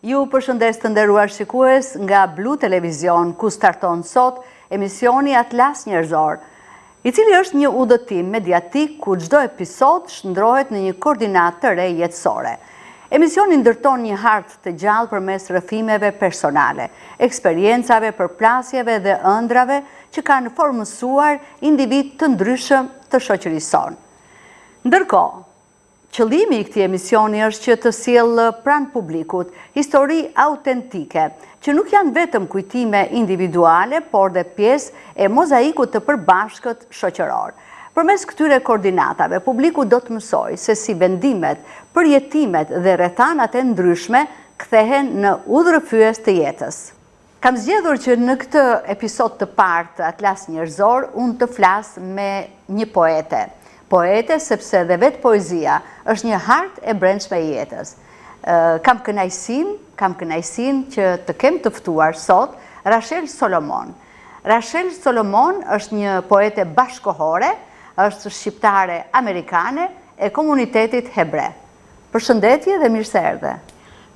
Ju përshëndes të nderuar shikues nga Blu Televizion, ku starton sot emisioni Atlas Njerëzor, i cili është një udhëtim mediatik ku çdo episod shndrohet në një koordinatë të re jetësore. Emisioni ndërton një hartë të gjallë përmes rrëfimeve personale, eksperiencave, përplasjeve dhe ëndrave që kanë formësuar individ të ndryshëm të shoqërisë sonë. Ndërkohë, qëllimi i këtij emisioni është që të sjellë pranë publikut histori autentike, që nuk janë vetëm kujtime individuale, por dhe pjesë e mozaikut të përbashkët shoqëror. Përmes këtyre koordinatave, publiku do të mësojë se si vendimet, përjetimet dhe rrethanat e ndryshme kthehen në udhërrëfyes të jetës. Kam zgjedhur që në këtë episod të parë të Atlas Njerëzor unë të flas me një poete. Poete sepse dhe vetë poezia është një hartë e brendshme e jetës. Kam kënaqësinë që të kem të ftuar sot Rachel Solomon. Rachel Solomon është një poete bashkëkohore, është shqiptare amerikane e komunitetit hebre. Përshëndetje dhe mirë se erdhe.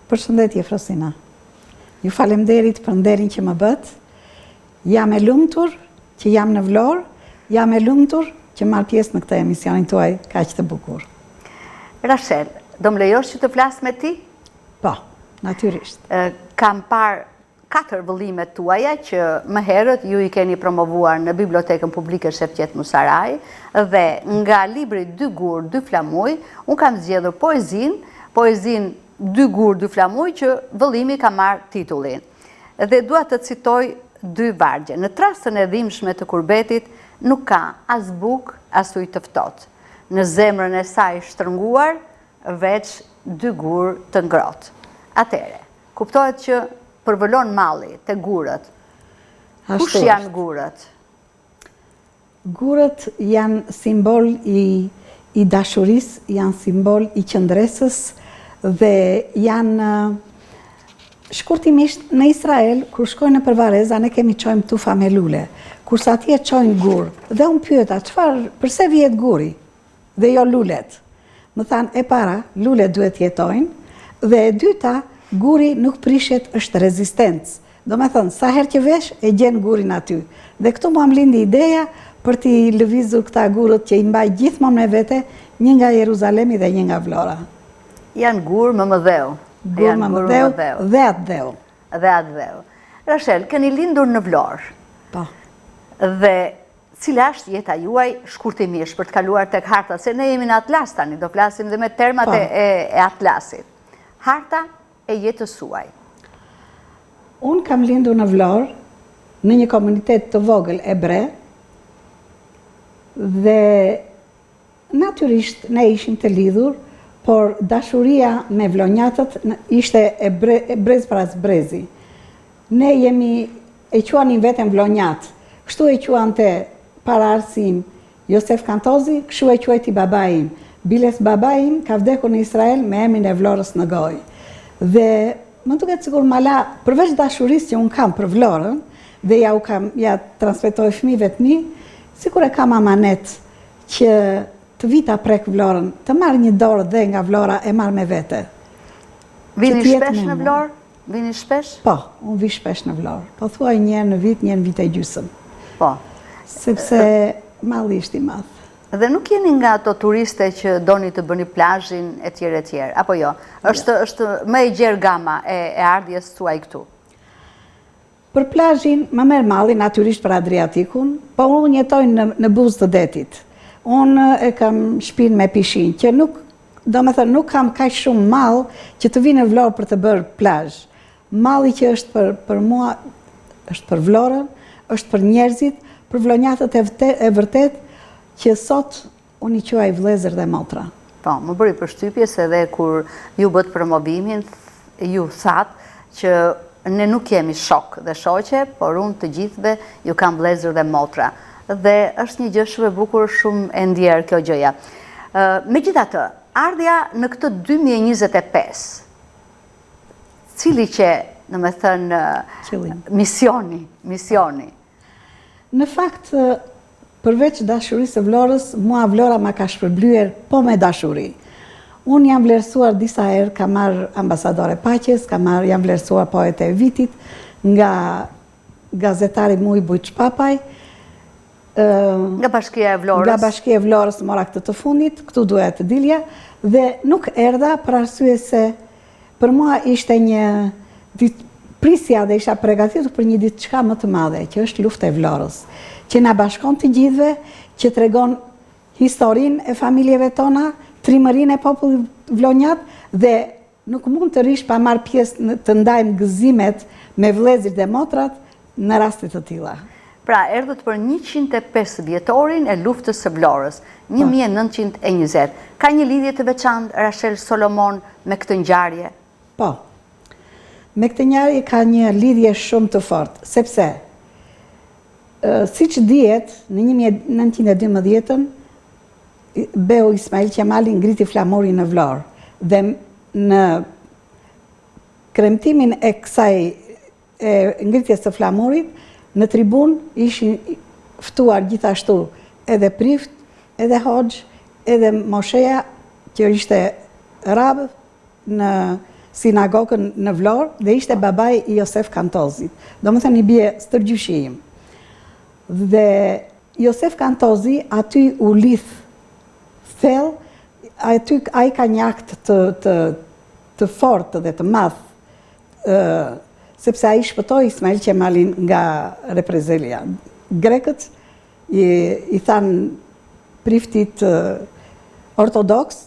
Përshëndetje Frosina. Ju falemnderit për nderin që më bët. Jam e lumtur që jam në Vlorë, jam e lumtur që marr pjesë në këtë emisionin tuaj kaq të bukur. Rachel, do më lejosh që të flas me ti? Po, natyrisht. Kam parë 4 vëllimet tuaja që më herët ju i keni promovuar në Bibliotekën Publike Shefqet Musaraj dhe nga libri 2 gur, 2 flamuj, unë kam zgjedhur poezin 2 gur, 2 flamuj që vëllimi ka marrë titullin. Dhe dua të citoj 2 vargje. Në trastën e dhimbshme të kurbetit nuk ka as buk, as ujë të ftohtë. Në zemrën e saj shtrënguar, veç 2 gur të ngrohtë. Atëre, kuptohet që përvëlon malli te gurët. Kush janë gurët? Gurët janë simbol i dashurisë, janë simbol i qëndresës dhe janë shkurtimisht në Izrael, kur shkojnë në Përvareza, ne kemi çojmë tufa me lule. Kurse atje çojnë gur. Dhe unë pyeta, përse vjet guri dhe jo lulet? Më thanë, e para, lulet duhet jetojnë, dhe e dyta, guri nuk prishet, është rezistencë. Do me thënë, sa herë që vesh, e gjen gurin aty. Dhe këtu më lindi ideja për t'i lëvizur këta gurët që i mbaj gjithmonë me vete, një nga Jeruzalemi dhe një nga Vlora. Janë gur më mëdheu. Gur më mëdheu dhe atdheu. Dhe atdheu. Rachel, keni lindur në Vlorë. Po. Dhe cila është jeta juaj shkurtimisht për të kaluar tek harta, se ne jemi në Atlas tani, do flasim dhe me termat e Atlasit. Harta e jetës suaj. Unë kam lindur në Vlorë, në një komunitet të vogël ebre, dhe natyrisht ne ishim të lidhur, por dashuria me vlonjatët ishte e brez paras brezi. Ne e quanin veten vlonjatë. Kështu e quante para arsim Josef Kantozi, kështu e quajti babaim. Biles babaim ka vdekur në Izrael me emrin e Vlorës në gojë. Dhe më duket sikur mala, përveç dashurisë që unë kam për Vlorën, dhe ja transmetoj fëmijëve të mi, sikur e kam amanet që të vita prek Vlorën, të marrë një dorë dhe nga Vlora e marrë me vete. Vini shpesh në Vlorë? Vini shpesh? Po, unë vi shpesh në Vlorë. Po thuaj njerë në vit, njerë në vit e gjysëm. Po. Sepse malli ishte i madh. Dhe nuk jeni nga ato turiste që doni të bëni plazhin e tjerë, apo jo? Është më e gjerë gama e ardhjes tuaj këtu? Për plazhin, më merr malli natyrisht për Adriatikun, po unë jetoj në buzë të detit. Unë e kam shtëpinë me pishin, që nuk kam kaq shumë mall që të vinë në Vlorë për të bërë plazh. Malli që është për mua, është për Vlorën, është për njerëzit, për vlonjatët e vërtet, që sot unë i quaj vëllezër dhe motra. Po, më bëri përshtypje se edhe kur ju bët promovimin, ju thatë që ne nuk jemi shok dhe shoqe, por unë të gjithve ju kam vëllezër dhe motra. Dhe është një gjë shumë e bukur, shumë e ndjerë kjo gjëja. Megjithatë, ardhja në këtë 2025, cili që, në me thënë, misioni? Në fakt, përveç dashurisë së Vlorës, mua Vlora ma ka shpërblyer po me dashuri. Unë jam vlerësuar disa herë, kam marrë ambasadore paqes, jam vlerësuar poet e vitit nga gazetari Muj Bujq Papaj. Nga Bashkia e Vlorës? Nga Bashkia e Vlorës mora këtë të fundit, këtu duhet të dilja, dhe nuk erdha për arsye se për mua ishte një prisja dhe isha përgatitur për një ditë çka më të madhe, që është lufta e Vlorës, që na bashkon të gjithëve, që tregon historinë e familjeve tona, trimërinë e popullit vlonjat, dhe nuk mund të rish pa marrë pjesë të ndajmë gëzimet me vëllezërit dhe motrat në raste të tilla. Pra, erdhët për 105 vjetorin e luftës së Vlorës, 1920. Ka një lidhje të veçantë Rachel Solomon me këtë ngjarje? Po. Me këtë ngjarje ka një lidhje shumë të fortë, sepse siç dihet, në 1912 Beu Ismail Qemali ngriti flamurin në Vlorë dhe në kremtimin e kësaj ngritjes së flamurit, në tribun ishin ftuar gjithashtu edhe prift, edhe hoxh, edhe mosheja që ishte rab në sinagogën në Vlorë dhe ishte babai i Josef Kantozit. Domethënë i bie stërgjyshi im. Dhe Josef Kantozi aty u lidh thellë, aty ai ka një akt të fortë dhe të madh, sepse ai shpëtoi Ismail Qemalin nga reprezelia. Grekët i thanë priftit ortodoks,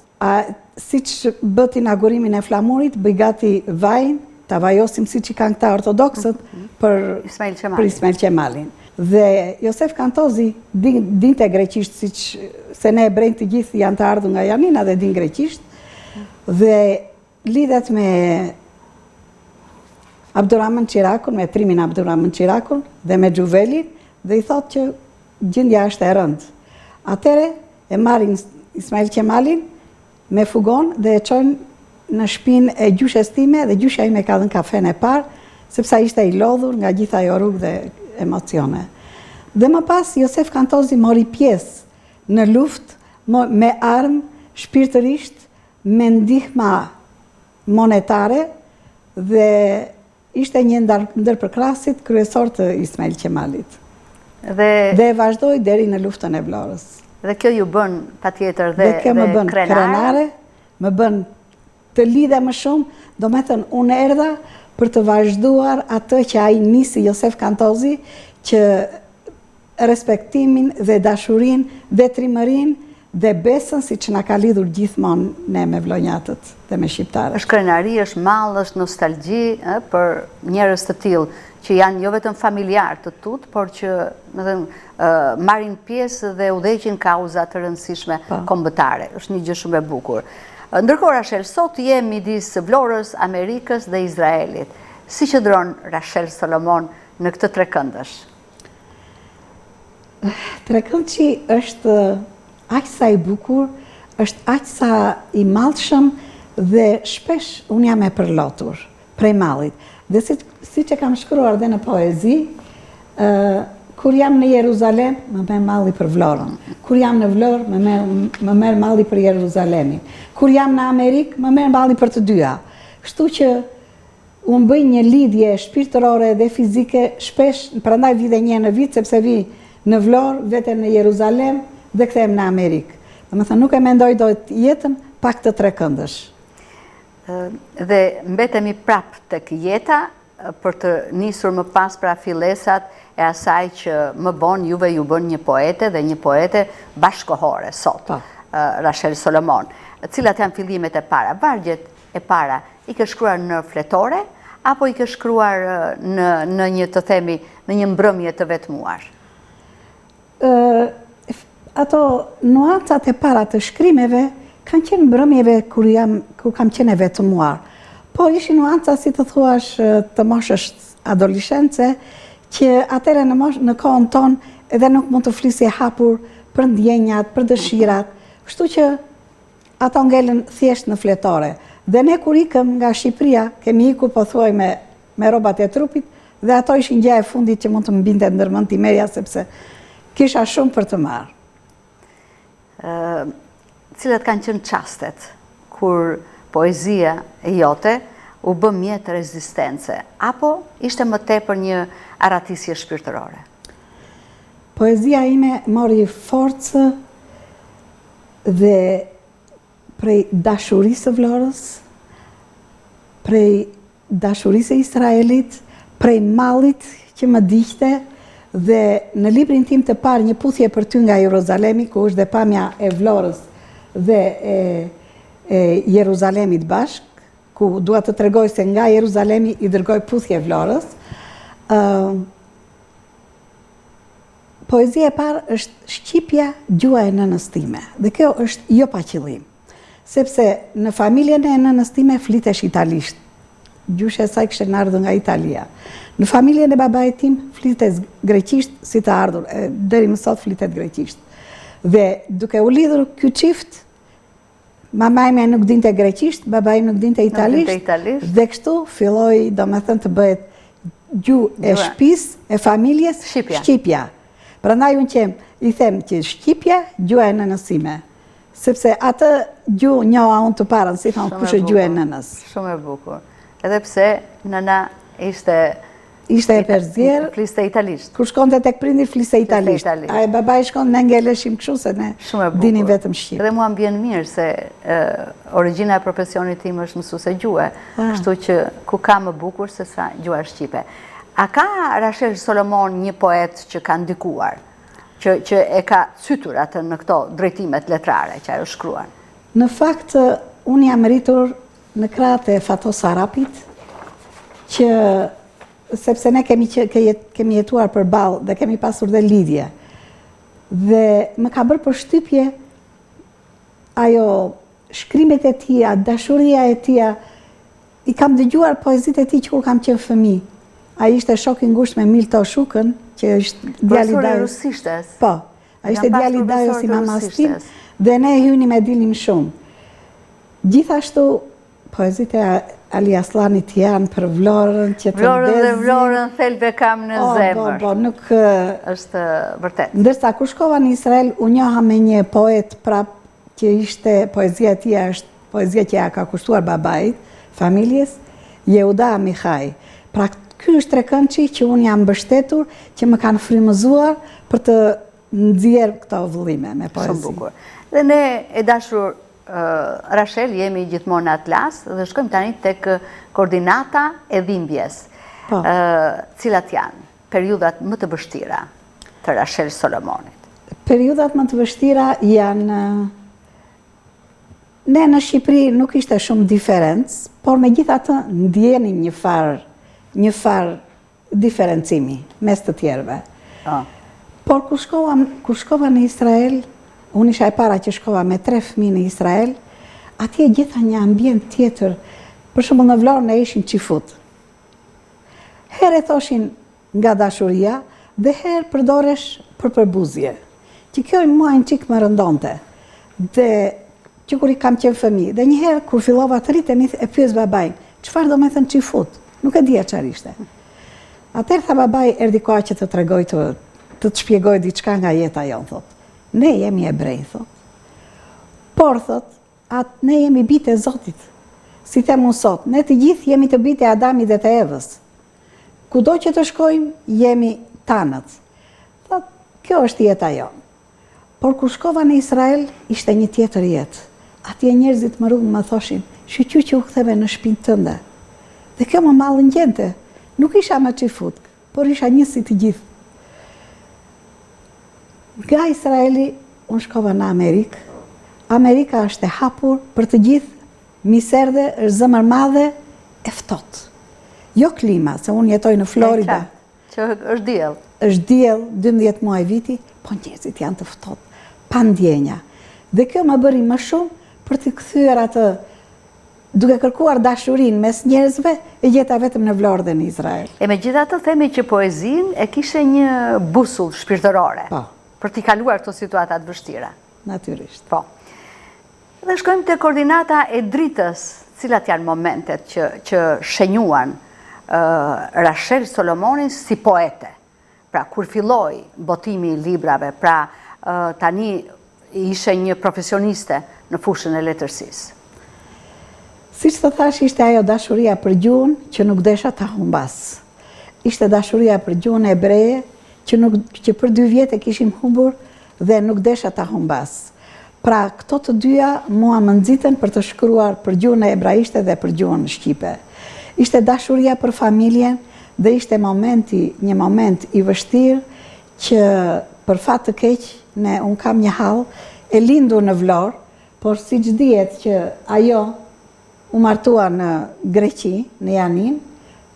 siç bët inaugurimin e flamurit, bëj gati vajin, ta vajosim siç i kanë këta ortodoksët për Ismail Qemalin. Dhe Josef Kantozi dinte greqisht, se ne hebrejt të gjithë janë të ardhur nga Janina dhe din greqisht, dhe lidhet me Abdurrahman Qirakun, me trimin Abdurrahman Qirakun dhe me Xhuvelin, dhe i thotë që gjendja është e rëndë. Atëre e marrin Ismail Qemalin me fugon dhe e çojnë në shtëpinë e gjyshes time, dhe gjyshja ime ka dhënë kafen e parë, sepse ai ishte i lodhur nga gjitha ajo rrugë dhe emocione. Dhe më pas Josef Kantozi mori pjesë në luftë me armë, shpirtërisht, me ndihma monetare, dhe ishte një ndërpërkrasit kryesor të Ismail Qemalit. Dhe vazhdoi deri në luftën e Vlorës. Dhe kjo ju bën patjetër dhe kjo më bën krenare, më bën të lidhe më shumë, do me thënë unë erdha për të vazhduar atë që ai nisi Josef Kantozi, që respektimin dhe dashurin dhe trimërin dhe besën si që na ka lidhur gjithmonë ne me vlonjatët dhe me shqiptarët. Është krenari, është mall, është nostalgji për njerëz të tillë që janë jo vetëm familjar të tut, por që marrin pjesë dhe udhëheqin kauza të rëndësishme kombëtare. Është një gjë shumë e bukur. Ndërkohë, Rachel, sot je midis Vlorës, Amerikës dhe Izraelit. Si qëndron Rachel Solomon në këtë trekëndësh? Trekëndshi është aq sa i bukur, është aq sa i mallshëm, dhe shpesh unë jam e përlotur prej mallit. Dhe si që kam shkruar dhe në poezi, kur jam në Jeruzalem, më merr malli për Vlorën. Kur jam në Vlorë, më merr malli për Jeruzalemin. Kur jam në Amerikë, më merr malli për të dyja. Kështu që unë bëj një lidhje shpirtërore dhe fizike shpesh, prandaj vi dhe një në vit, sepse vi në Vlorë, vete në Jeruzalem dhe kthehem në Amerikë. Domethënë nuk e mendoj dot jetën pa këtë trekëndësh. Dhe mbetemi prap tek jeta për të nisur më pas pra fillesat e asaj që më bon juve ju bën një poete dhe një poete bashkohore sot, Rachel Solomon. Cilat janë fillimet e para? Vargjet e para i ke shkruar në fletore apo i ke shkruar në një, të themi, në një mbrëmje të vetmuar? Ato nuancat e para të shkrimeve kanë qenë mbrëmjeve kur kam qenë e vetmuar. Por ishin nuanca, si të thuash, të moshës adoleshence, që atëre në kohën tonë edhe nuk mund të flisje hapur për ndjenjat, për dëshirat. Kështu që ato ngelen thjesht në fletore. Dhe ne kur ikëm nga Shqipëria, kemi ikur po thuaj me robat e trupit, dhe ato ishin gjë e fundit që mund të më binte ndërmend Timeria, sepse kisha shumë për të marrë. Cilat kanë qenë çastet kur poezia e jote u bë mjet rezistence, apo ishte më tepër një arratisje shpirtërore? Poezia ime mori forcë dhe prej dashurisë Vlorës, prej dashurisë e Izraelit, prej mallit që më diqte, dhe në librin tim të parë Një puthje për ty nga Jeruzalemi, ku është dhe pamja e Vlorës dhe e Jeruzalemit bashk, ku dua të tregoj se nga Jeruzalemi i dërgoj puthje Vlorës. Poezia e parë është Shqipja, gjua e nënës time. Dhe kjo është jo pa qëllim. Sepse në familjen e nënës time flitesh italisht. Gjusha e saj kishte ardhur nga Italia. Në familjen e babait tim flitet greqisht, si të ardhur, deri më sot flitet greqisht. Dhe duke u lidhur ky çift, mama ime nuk dinte greqisht, baba im nuk dinte italisht, dhe kështu filloi, domethënë, të bëhet gjuhë e shtëpisë, e familjes, Shqipja. Prandaj unë i them që Shqipja, gjua e nënës time. Sepse atë gjuhë njoha unë të parën, si thonë, kush është gjua e nënës. Shumë e bukur. Edhe pse nëna ishte e Perzier, fliste italisht. Kur shkonte tek prindi fliste italisht. Ai babai shkon ne ngeleshim kështu se ne dinim vetëm shqip. Edhe mua m'bjen mirë se origjina e profesionit tim është mësuese gjuhe, kështu që ku ka më bukur se sa gjuha shqipe. A ka Rachel Solomon një poet që ka ndikuar, që e ka cytur atë në këto drejtimet letrare që ajo shkruan? Në fakt, unë jam rritur në krahët e Fatos Arapit, që sepse ne kemi jetuar përballë dhe kemi pasur dhe lidhje. Dhe më ka bërë përshtypje ajo shkrimet e tia, dashuria e tia. I kam dëgjuar poezitë e tij kur kam qenë fëmijë. Ai ishte shok i ngushtë me Milto Shukën, që është djali i Dajos. Po, ai ishte djali i Dajos i mamas tim, dhe ne hynim e dilnim shumë. Gjithashtu poezitë e Ali Aslanit janë për Vlorën, që të Vlorën dhe Vlorën thelbe kam në zemër. Po, nuk është vërtet. Ndërsa kur shkova në Izrael, u njoha me një poet prap, që ishte poezia e tij është poezia që ja ka kushtuar babait, familjes, Yehuda Amichai. Pra ky është trekëndçi që unë jam mbështetur, që më kanë frymëzuar për të nxjerrë këto vëllime me poezi. Shumë bukur. Dhe ne, e dashur Rachel, jemi gjithmonë në Atlas dhe shkojmë tani tek koordinata e dhimbjes. Cilat janë periudhat më të vështira të Rachel Solomonit? Periudhat më të vështira janë... Ne në Shqipëri nuk ishte shumë diferencë, por megjithatë ndjenim një farë diferencimi mes të tjerëve. Por kur shkova në Izrael, unë isha e para që shkova me 3 fëmijë në Izrael, atje gjitha një ambient tjetër. Për shembull në Vlorë ne ishim qifut. Herë e thoshin nga dashuria dhe herë përdoresh për përbuzje. Që kjo mua një çik më rëndonte. Dhe që kur i kam qenë fëmijë, dhe njëherë kur fillova të rritem e pyes babain, çfarë do të thënë qifut? Nuk e dija çfarë ishte. Atëherë tha babai, erdhi koha që të tregoj të të shpjegoj diçka nga jeta jonë, thot. Ne jemi ebrej, thot. Por, thot, ne jemi bitë e Zotit. Si them unë sot, ne të gjithë jemi të bitë e Adamit dhe të Evës. Kudo që të shkojmë, jemi tanët. Thot, kjo është jeta jonë. Por kur shkova në Izrael, ishte një tjetër jetë. Atje njerëzit më rrugë më thoshin, shqyqy që u ktheve në shtëpinë tënde. Dhe kjo më mallëngjente. Nuk isha më qifut, por isha një si të gjithë. Nga Izraeli, unë shkova në Amerikë. Amerika është e hapur për të gjithë, miserdhe, është zëmër madhe, e ftohtë. Jo klima, se unë jetoj në Florida. Që është diell. Është diell, 12 muaj viti, po njerëzit janë të ftohtë, pa ndjenja. Dhe kjo më bëri më shumë për të kthyer atë, duke kërkuar dashurinë mes njerëzve, e gjeta vetëm në Vlorë dhe në Izrael. E megjithatë themi që poezinë e kishte një busull shpirtërore. Po. Për t'i kaluar këto situata të vështira. Natyrisht. Po. Dhe shkojmë te koordinata e dritës, cilat janë momentet që shenjuan Rachel Solomonin si poete. Pra, kur filloi botimi i librave, pra tani ishe një profesioniste në fushën e letërsisë. Si që të thash, ishte ajo dashuria për gjuhën që nuk desha ta humbas. Ishte dashuria për gjuhën ebreje që për 2 vjet e kishim humbur dhe nuk desha ta humbas. Pra, këto të dyja mua më nxiten për të shkruar për gjuhën e hebraishte dhe për gjuhën shqipe. Ishte dashuria për familjen dhe ishte një moment i vështirë që për fat të keq unë kam një hall e lindur në Vlorë, por siç dihet që ajo u martua në Greqi, në Janin,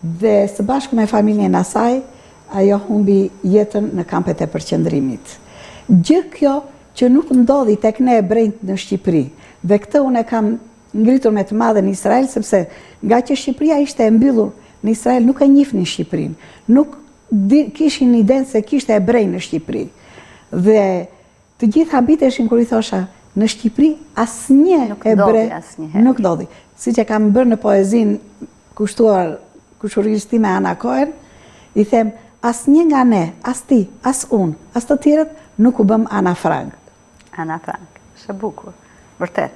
dhe së bashku me familjen e saj, ajo humbi jetën në kampet e përqendrimit. Gjë kjo që nuk ndodhi tek ne hebrejt në Shqipëri, dhe këtë unë e kam ngritur me të madhe në Izrael, sepse nga që Shqipëria ishte e mbyllur në Izrael, nuk e njihnin Shqipërinë, nuk kishin idenë se kishte hebrej në Shqipëri. Dhe të gjithë habiteshin kur i thosha, në Shqipëri asnjë hebrej nuk ndodhi. Siç e kam bërë në poezinë kushtuar kushurisë time Ana Cohen, i them asnjë nga ne, as ti, as unë, as të tjerët nuk u bëm Ana Frank. Ana Frank, është bukur, vërtet.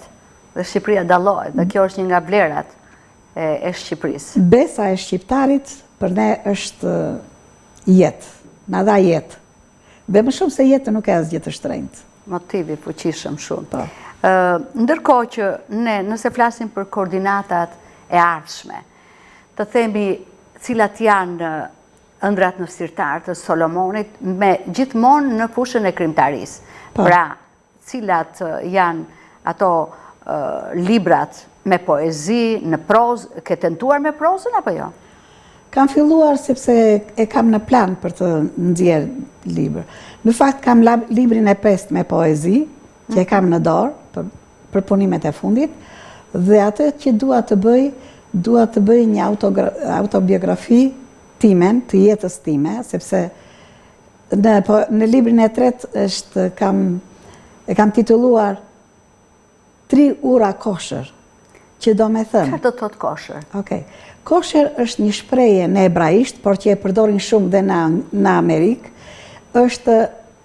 Dhe Shqipëria dallohet, dhe kjo është një nga vlerat e Shqipërisë. Besa e shqiptarit për ne është jetë, na dha jetë. Dhe më shumë se jetë nuk e asgjë të shtrenjtë. Motivi fuqishëm shumë. Ndërkohë që ne, nëse flasim për koordinatat e ardhshme, të themi cilat janë ëndrat nëftësirtar të Solomonit, me gjithmonë në fushën e krimtarisë. Pra, cilat janë ato librat me poezi, në prozë, ke tentuar me prozën apo jo? Kam filluar sepse e kam në plan për të nxjerrë libër. Në fakt kam librin e 5 me poezi, që e kam në dorë për punimet e fundit, dhe atë që dua të bëj një autobiografi timen, të jetës time, sepse në librin e 3 e kam titulluar 3 ura koshër, që do me thënë. Çfarë do të thotë koshër? Okej. Kosher është një shprehje në hebraisht, por që e përdorin shumë dhe në Amerikë, është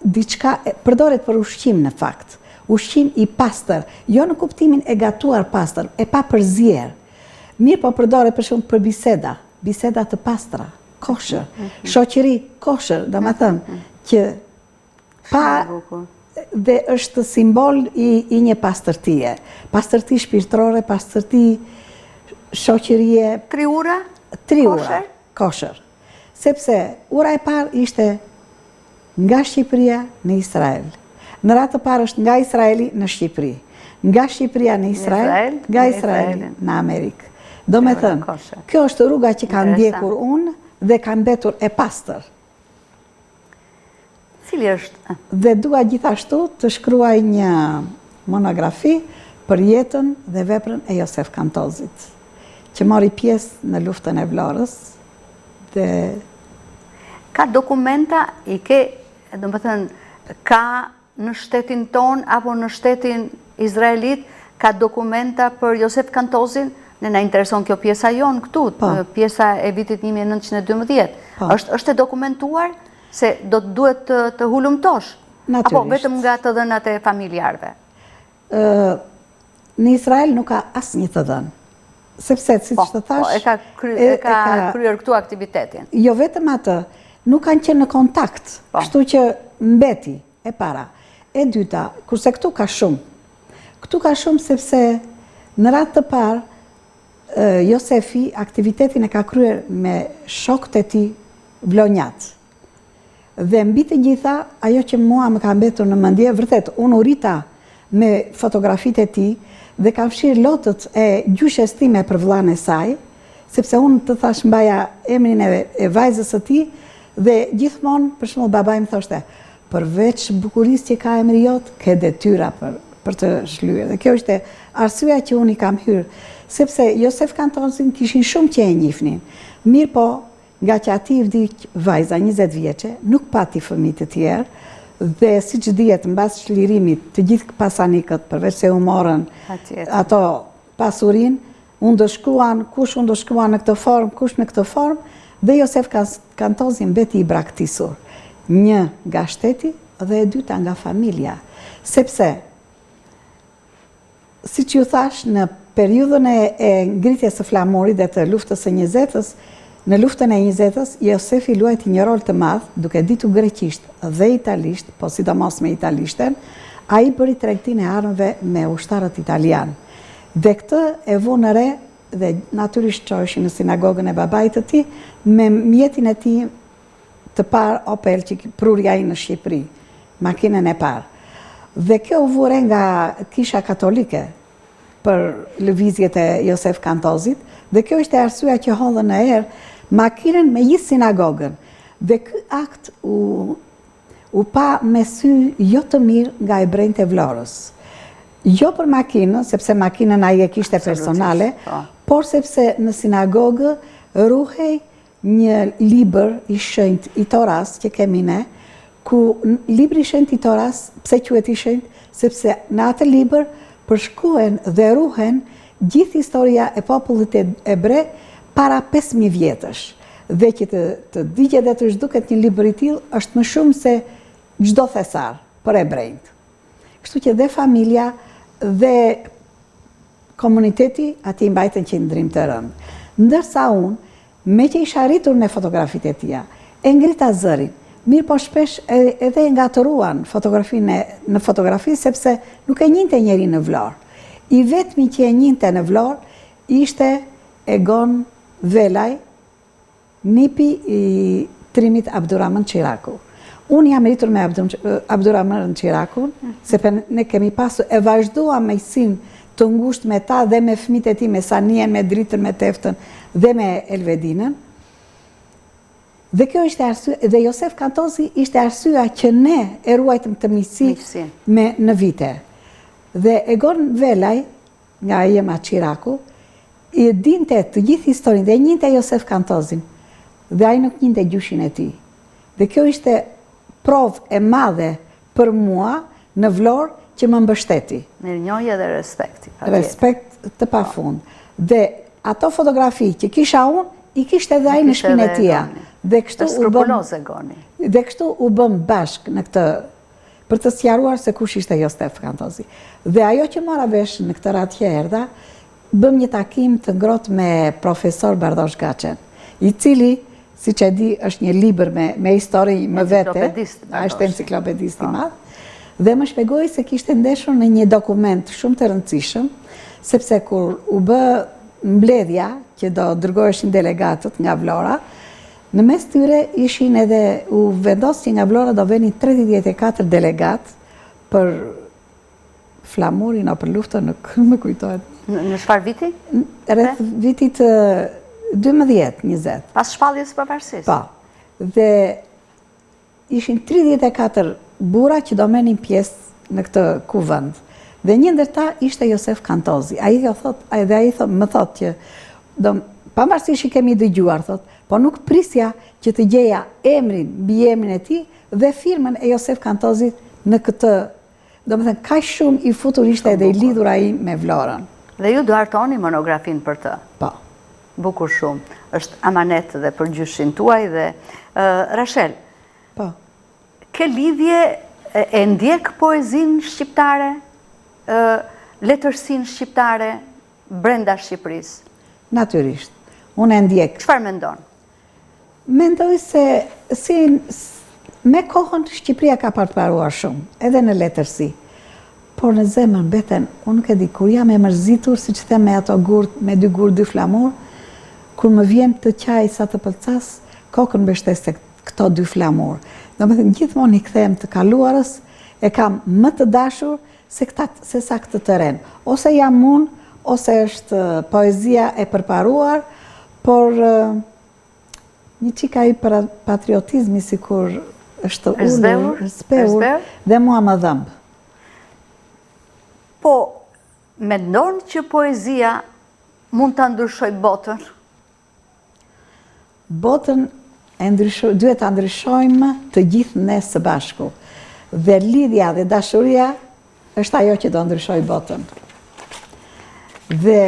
diçka, përdoret për ushqim në fakt. Ushqim i pastër, jo në kuptimin e gatuar pastër, e pa përzier. Mirë po përdoret për shumë për biseda të pastra, kosher. Shoqëri kosher, do me thënë, që pa dhe është simbol i një pastërtie. Pastërti shpirtërore, pastërti shoqërie. 3 ura? 3 ura, kosher. Sepse ura e parë ishte nga Shqipëria në Izrael. Në ratë të parë është nga Izraeli në Shqipëri. Nga Shqipëria në Izrael, nga Izraeli në Amerikë. Do me thënë, kjo është rruga që kam ndjekur unë dhe kam mbetur e pastër. Cili është? Dhe dua gjithashtu të shkruaj një monografi për jetën dhe veprën e Josef Kantozit, që mori pjesë në luftën e Vlorës. Ka dokumenta i ke, do më thënë, ka në shtetin ton apo në shtetin izraelit, ka dokumenta për Josef Kantozin? Ne na intereson kjo pjesa jonë këtu, pjesa e vitit 1912. Është e dokumentuar se do të duhet të hulumtosh? Apo vetëm nga të dhënat e familjarve? Në Izrael nuk ka asë një të dhënë. Sepse, si që të thash... E ka kryer këtu aktivitetin? Jo vetëm atë, nuk kanë qenë në kontakt, kështu që mbeti, e para. E dyta, kurse këtu ka shumë. Këtu ka shumë sepse në ratë të parë, Josefi aktivitetin e ka kryer me shokët e tij vlonjat. Dhe mbi të gjitha, ajo që mua më ka mbetur në mendje, vërtet, unë u rita me fotografitë e tij dhe kam fshirë lotët e gjyshes time për vllain e saj, sepse unë të thash mbaja emrin e vajzës së tij dhe gjithmonë, për shembull, babai më thoshte, përveç bukurisë që ka emri jot, ke detyra për të shlyer. Dhe kjo ishte arsyeja që unë i kam hyrë, sepse Josef Kantozin kishin shumë që e njihnin. Mirë po, nga që ati i vdik vajza 20 vjeçe, nuk pati fëmijë të tjerë, dhe siç dihet mbas çlirimit të gjithë pasanikët, përveç se u morën ato pasurinë, kush u ndëshkruan në këtë formë, kush në këtë formë, dhe Josef Kantozin mbeti i braktisur. Një nga shteti dhe e dyta nga familja. Sepse, si që ju thash, në periudhën e ngritjes së flamurit dhe të luftës së 20-s, në luftën e 20-s, Josefi luajti një rol të madh, duke ditur greqisht dhe italisht, po sidomos me italishten, ai bëri tregtinë e armëve me ushtarët italian. Dhe këtë e vu në re dhe natyrisht çoheshi në sinagogën e babait të tij me mjetin e tij të parë Opel që pruri ai në Shqipëri, makinën e parë. Dhe kjo u vure nga Kisha Katolike për lëvizjet e Josef Kantozit, dhe kjo ishte arsyeja që hodhën në erë makinën me gjithë sinagogën. Dhe ky akt u pa me sy jo të mirë nga ebrejt e Vlorës. Jo për makinën, sepse makinën ai e kishte personale, por sepse në sinagogë ruhej një libër i shenjtë i Toras që kemi ne, ku libri i shenjtë i Toras, pse quhet i shenjtë? Sepse në atë libër përshkruhen dhe ruhen gjithë historia e popullit ebre para 5000 vjetësh. Dhe që të digjet dhe të zhduket një libër i tillë është më shumë se çdo thesar për ebrejt. Kështu që dhe familja dhe komuniteti ati mbajtën qendrim të rëndë. Ndërsa unë, me që isha arritur në fotografitë e tia, e ngrita zërin, mirë po shpesh edhe ngatëruan në fotografi, sepse nuk e njinte njeri në Vlorë. I vetmi që e njinte në Vlorë ishte Egon Velaj, nipi i trimit Abdurrahman Çiraku. Unë jam rritur me Abdurrahman Çirakun, sepse ne kemi pasur e vazhduam mejsin të ngusht me ta dhe me fëmijët e tij, me Sanien, me Dritën, me Teftën dhe me Elvedinën. Dhe kjo ishte arsye, dhe Josef Kantozi ishte arsyeja që ne e ruajtëm të miqësi në vite. Dhe Egon Velaj, nga Jema Çiraku, i dinte të gjithë historinë dhe njinte Josef Kantozin, dhe ai nuk njinte gjyshin e tij. Dhe kjo ishte provë e madhe për mua në Vlorë që më mbështeti. Mirënjohje dhe respekti. Respekt të pafund. Dhe ato fotografi që kisha unë, i kishte edhe ai në shtëpinë e tij. Dhe kështu u bëm bashk në këtë, për të sqaruar se kush ishte Josef Kantozi. Dhe ajo që mora vesh në këtë radhë që erdha, bëm një takim të ngrohtë me profesor Bardosh Gaçen, i cili, siç e di, është një libër me histori më vete, është enciklopedist i madh, dhe më shpjegoi se kishte ndeshur në një dokument shumë të rëndësishëm, sepse kur u bë mbledhja që do dërgoheshin delegatët nga Vlora, në mes tyre ishin edhe u vendos që nga Vlora do venin 34 delegat për flamurin o për luftën, nuk më kujtohet. Në çfarë viti? Rreth vitit 12-20. Pas shpalljes së pavarësisë. Po. Dhe ishin 34 burra që do merrnin pjesë në këtë kuvend. Dhe një ndër ta ishte Josef Kantozi. Ai më thot që pavarësisht që kemi dëgjuar, thot, po nuk prisja që të gjeja emrin, mbi emrin e tij dhe firmën e Josef Kantozit në këtë, domethënë kaq shumë i futur ishte edhe i lidhur ai me Vlorën. Dhe ju do hartoni monografinë për të. Po. Bukur shumë. Është amanet dhe për gjyshin tuaj dhe Rachel. Po. Ke lidhje e ndjek poezinë shqiptare, letërsinë shqiptare brenda Shqipërisë? Natyrisht. Unë e ndjek. Çfarë mendon? Mendoj se me kohën Shqipëria ka përparuar shumë, edhe në letërsi. Por në zemër mbeten, unë nuk e di, kur jam e mërzitur, siç them me ato gurë, me 2 gurë 2 flamur, kur më vjen të qaj sa të pëlcas, kokën mbështes se këto 2 flamur. Domethënë gjithmonë i kthehem të kaluarës, e kam më të dashur se sa këtë terren. Ose jam unë, ose është poezia e përparuar, por një çika i patriotizmi sikur është ulur, speur, dhe mua më dhëmb. Po, mendon që poezia mund ta ndryshojë botën? Botën duhet ta ndryshojmë të gjithë ne së bashku. Dhe lidhja dhe dashuria është ajo që do ndryshojë botën. Dhe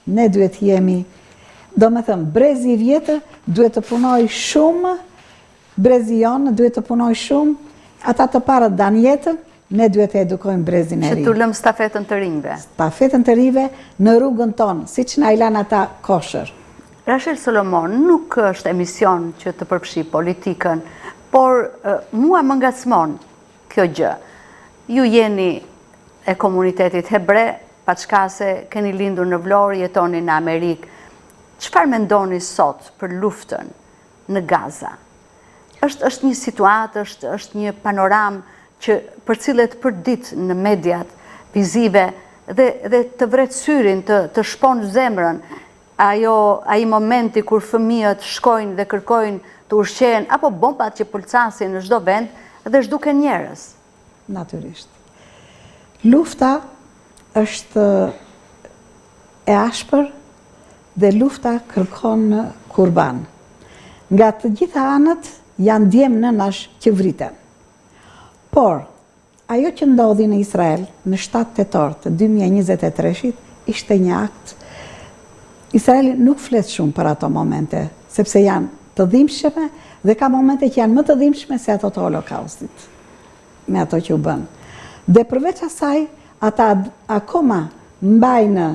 ne duhet jemi, do me thëmë, brezi i vjetër duhet të punoj shumë, brezi jonë duhet të punoj shumë, ata të parët dan jetën, ne duhet të edukojmë brezin e ri. Që të lëmë stafetën të rinjve. Stafetën të rive në rrugën tonë, si që na i lanë ata koshër. Rachel Solomon nuk është emision që të përfshi politikën, por mua më ngacmon kjo gjë. Ju jeni e komunitetit hebre, pa çka se keni lindur në Vlorë, jetoni në Amerikë. Çfarë mendoni sot për luftën në Gaza? Është një situatë, është një panoram që përcillet për ditë në mediat vizive dhe të vret syrin, të shpon zemrën, ai momenti kur fëmijët shkojnë dhe kërkojnë të ushqehen, apo bombat që pulsasin në çdo vend dhe zhduken njerëz. Natyrisht. Lufta është e ashpër dhe lufta kërkon kurban. Nga të gjitha anët janë djemë nënash që vriten. Por, ajo që ndodhi në Izrael në 7 tetor të 2023-shit ishte një akt. Izraeli nuk flet shumë për ato momente, sepse janë të dhimbshme dhe ka momente që janë më të dhimbshme se ato të Holokaustit, me ato që u bën. Dhe përveç asaj, ata akoma mbajnë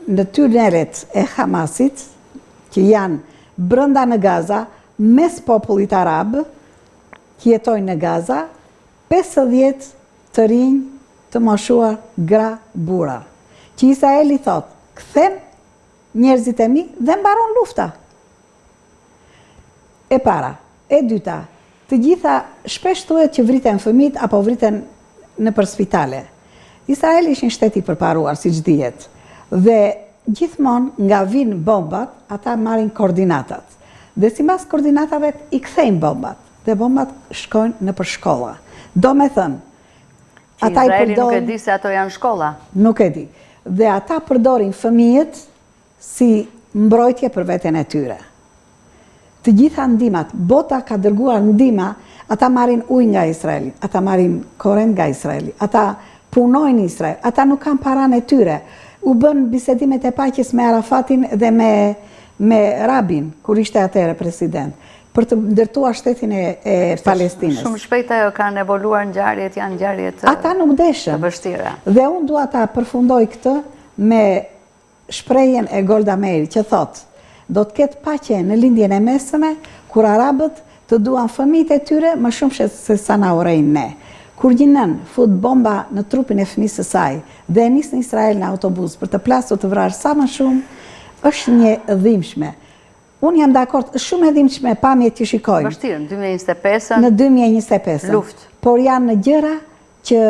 në tunelet e Hamasit, që janë brenda në Gaza, mes popullit arab, që jetojnë në Gaza, 50 të rinj të moshuar gra bura. Që Izraeli thot, kthem njerëzit e mi dhe mbaron lufta. E para, e dyta, të gjitha shpesh thuhet që vriten fëmijët apo vriten nëpër spitale. Izraeli është një shtet i përparuar, siç dihet. Dhe gjithmonë nga vinë bombat, ata marrin koordinatat. Dhe sipas koordinatave i kthejnë bombat. Dhe bombat shkojnë nëpër shkolla. Do me thënë, ata i Izraeli nuk e përdorin... di se ato janë shkolla. Nuk e di. Dhe ata përdorin fëmijët si mbrojtje për veten e tyre. Të gjitha ndimat, bota ka dërguar ndima, ata marrin ujë nga Izraeli, ata marrin korrent nga Izraeli, ata punojnë Izrael, ata nuk kanë paranë e tyre. U bën bisedimet e paqes me Arafatin dhe me Rabin, kur ishte atëherë president, për të ndërtuar shtetin e Palestinës. Shumë shpejt ajo kanë evoluar ngjarjet, janë ngjarjet ata nuk deshën. të vështira. Dhe unë dua ta përfundoj këtë me shprehjen e Golda Meir, që thot, do të ketë paqe në lindjen e mesme, kur arabët të duan fëmijët e tyre më shumë se sa na urrejnë ne. Kur një nën fut bomba në trupin e fëmisë së saj dhe nis në Izrael në autobus për të plasur të vrarë sa më shumë, është një dhimbshme. Unë jam dakord, është shumë e dhimbshme pamjet që shikojmë. Vështirë, në 2025-ën. Në 2025-ën. Luftë. Por janë gjëra që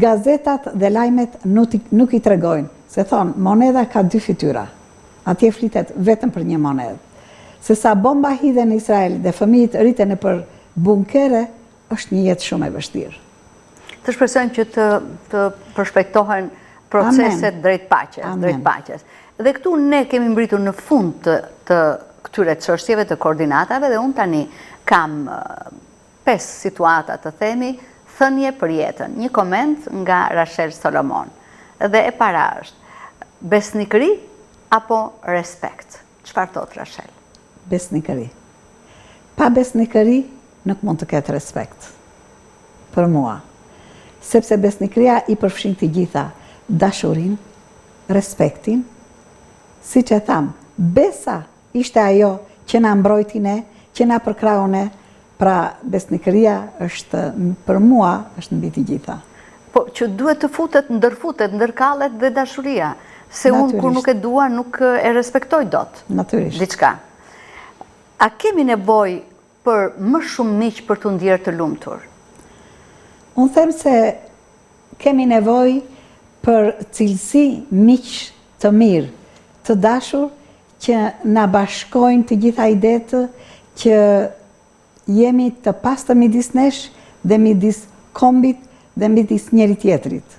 gazetat dhe lajmet nuk i tregojnë. Se thonë, moneda ka 2 fytyra. Atje flitet vetëm për një monedë. Se sa bomba hidhe në Izrael dhe fëmijët rriten nëpër bunkere, është një jetë shumë e vështirë. Të shpresojmë që të përshpejtohen proceset drejt paqes. Dhe këtu ne kemi mbritur në fund të këtyre çështjeve të koordinatave dhe unë tani kam 5 situata të themi, thënie për jetën. Një koment nga Rachel Solomon. Dhe e para është, besnikëri apo respekt? Çfarë thot Rachel? Besnikëri. Pa besnikëri nuk mund të ketë respekt. Për mua. Sepse besnikëria i përfshin të gjitha dashurin, respektin, si që tham, besa ishte ajo që na mbrojti ne, që na përkrau ne, pra besnikëria është, për mua, është mbi të gjitha. Po, që duhet të futet, ndërkallet dhe dashuria. Se unë kur nuk e dua, nuk e respektoj dot. Natyrisht. Diçka. A kemi nevojë për më shumë miq për të ndjerë të lumtur? Unë them se kemi nevojë për cilësi miq të mirë, të dashur, që na bashkojnë të gjitha idetë, që jemi të pastër midis nesh dhe midis kombit dhe midis njëri tjetrit.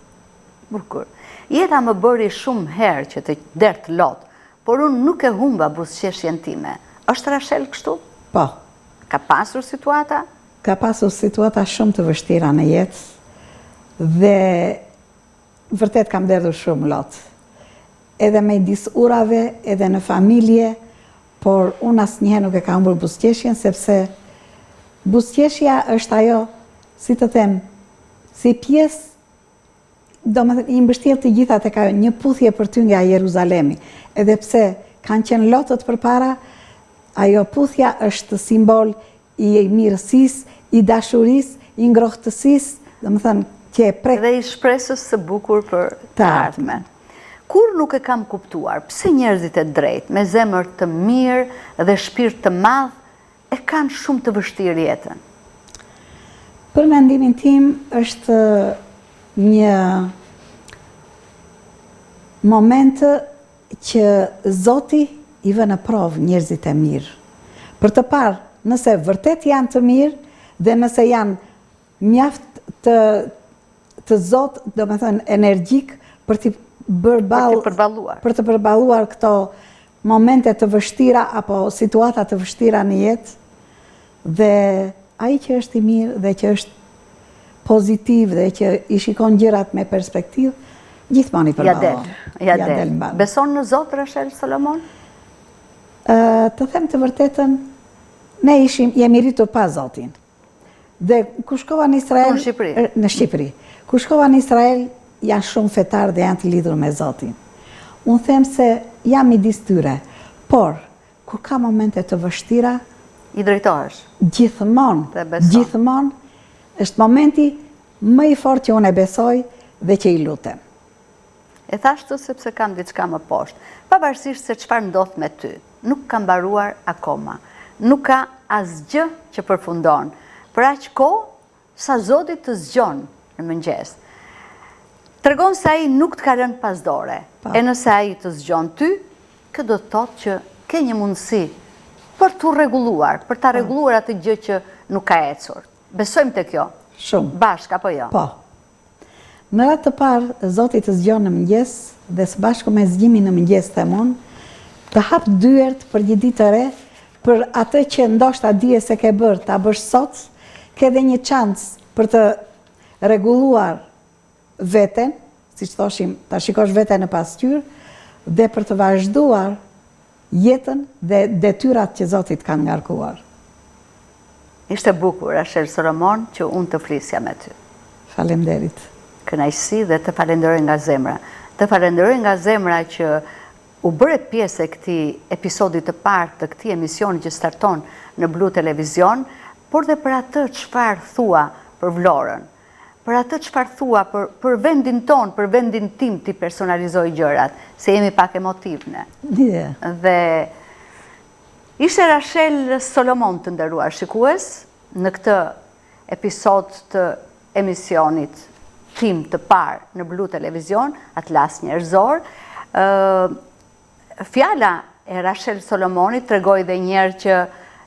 Bukur. Jeta më bëri shumë herë që të dert lot, por unë nuk e humba buzëqeshjen time. Është Rachel kështu? Po. Ka pasur situata? Ka pasur situata shumë të vështira në jetë dhe vërtet kam derdhur shumë lot. Edhe me disurave, edhe në familje, por unë asnjëherë nuk e kam humbur buzëqeshjen, sepse buzëqeshja është ajo si të them, si pjesë, do më thënë, i mbështjell të gjitha tek ajo një puthje për ty nga Jeruzalemi. Edhe pse kanë qenë lotët përpara, ajo puthja është simbol i mirësisë, i dashurisë, i ngrohtësisë, do më thënë, që e prek dhe i shpresës së bukur për të ardhmen. Kur nuk e kam kuptuar, pse njerëzit e drejtë, me zemër të mirë dhe shpirt të madh, e kanë shumë të vështirë jetën? Për mendimin tim është një moment që Zoti i vë në provë njerëzit e mirë. Për të parë, nëse vërtet janë të mirë dhe nëse janë mjaft të Zot, do me thënë energjik për të përballuar këto momente të vështira apo situata të vështira në jetë, dhe ai që është i mirë dhe që është pozitiv dhe që i shikon gjërat me perspektivë, gjithmonë i përballon. Ja del. Beson në Zot, Rachel Solomon? Të them të vërtetën, ne jemi rritur pa Zotin. Dhe ku shkova në Izrael, në Shqipëri, ku shkova në Izrael, janë shumë fetar dhe janë të lidhur me Zotin. Unë them se jam midis tyre, por kur ka momente të vështira, i drejtohesh. Gjithmonë është momenti më i fortë që unë e besoj dhe që i lutem. E thashtu sepse kam diçka më poshtë. Pavarësisht se çfarë ndodh me ty, nuk ka mbaruar akoma. Nuk ka asgjë që përfundon. Për aq kohë sa Zoti të zgjon në mëngjes. Tregon se ai nuk të ka rënë pas dore. E nëse ai të zgjon ty, kjo do të thotë që ke një mundësi për t'u rregulluar, për ta rregulluar atë gjë që nuk ka ecur. Besojmë te kjo. Shumë. Bashk apo jo? Po. Në ratë të parë, Zoti të zgjon në mëngjes dhe së bashku me zgjimin në mëngjes them unë, të hap dyert për një ditë të re, për atë që ndoshta dije se ke bërë, ta bësh sot, ke dhe një çancë për të rregulluar veten, siç thoshim, ta shikosh veten në pasqyrë dhe për të vazhduar jetën dhe detyrat që Zoti të kanë ngarkuar. Ishte bukur, Rachel Solomon, që unë të flisja me ty. Faleminderit. Kënaqësi dhe të falenderoj nga zemra. Të falenderoj nga zemra që u bëre pjesë e këtij episodi të parë të këtij emisioni që starton në Blu Televizion, por dhe për atë çfarë thua për Vlorën, për atë çfarë thua për vendin ton, për vendin tim ti personalizoj gjërat, se jemi pak emotiv ne. Dhe ishte Rachel Solomon, të nderuar shikues, në këtë episod të emisionit tim të parë në Blu Televizion, Atlas Njerëzor. Fjala e Rachel Solomonit tregoi dhe njerë që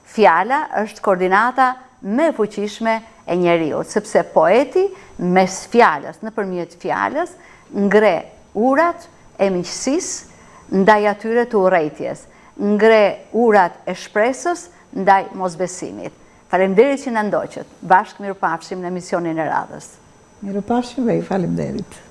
fjala është koordinata më e fuqishme e njeriut, sepse poeti mes fjalës, nëpërmjet fjalës, ngre urat e miqësisë ndaj atyre të urrejtjes, ngre urat e shpresës ndaj mosbesimit. Faleminderit që na ndoqët. Bashkë mirupafshim në emisionin e radhës. Mirupafshim dhe i faleminderit.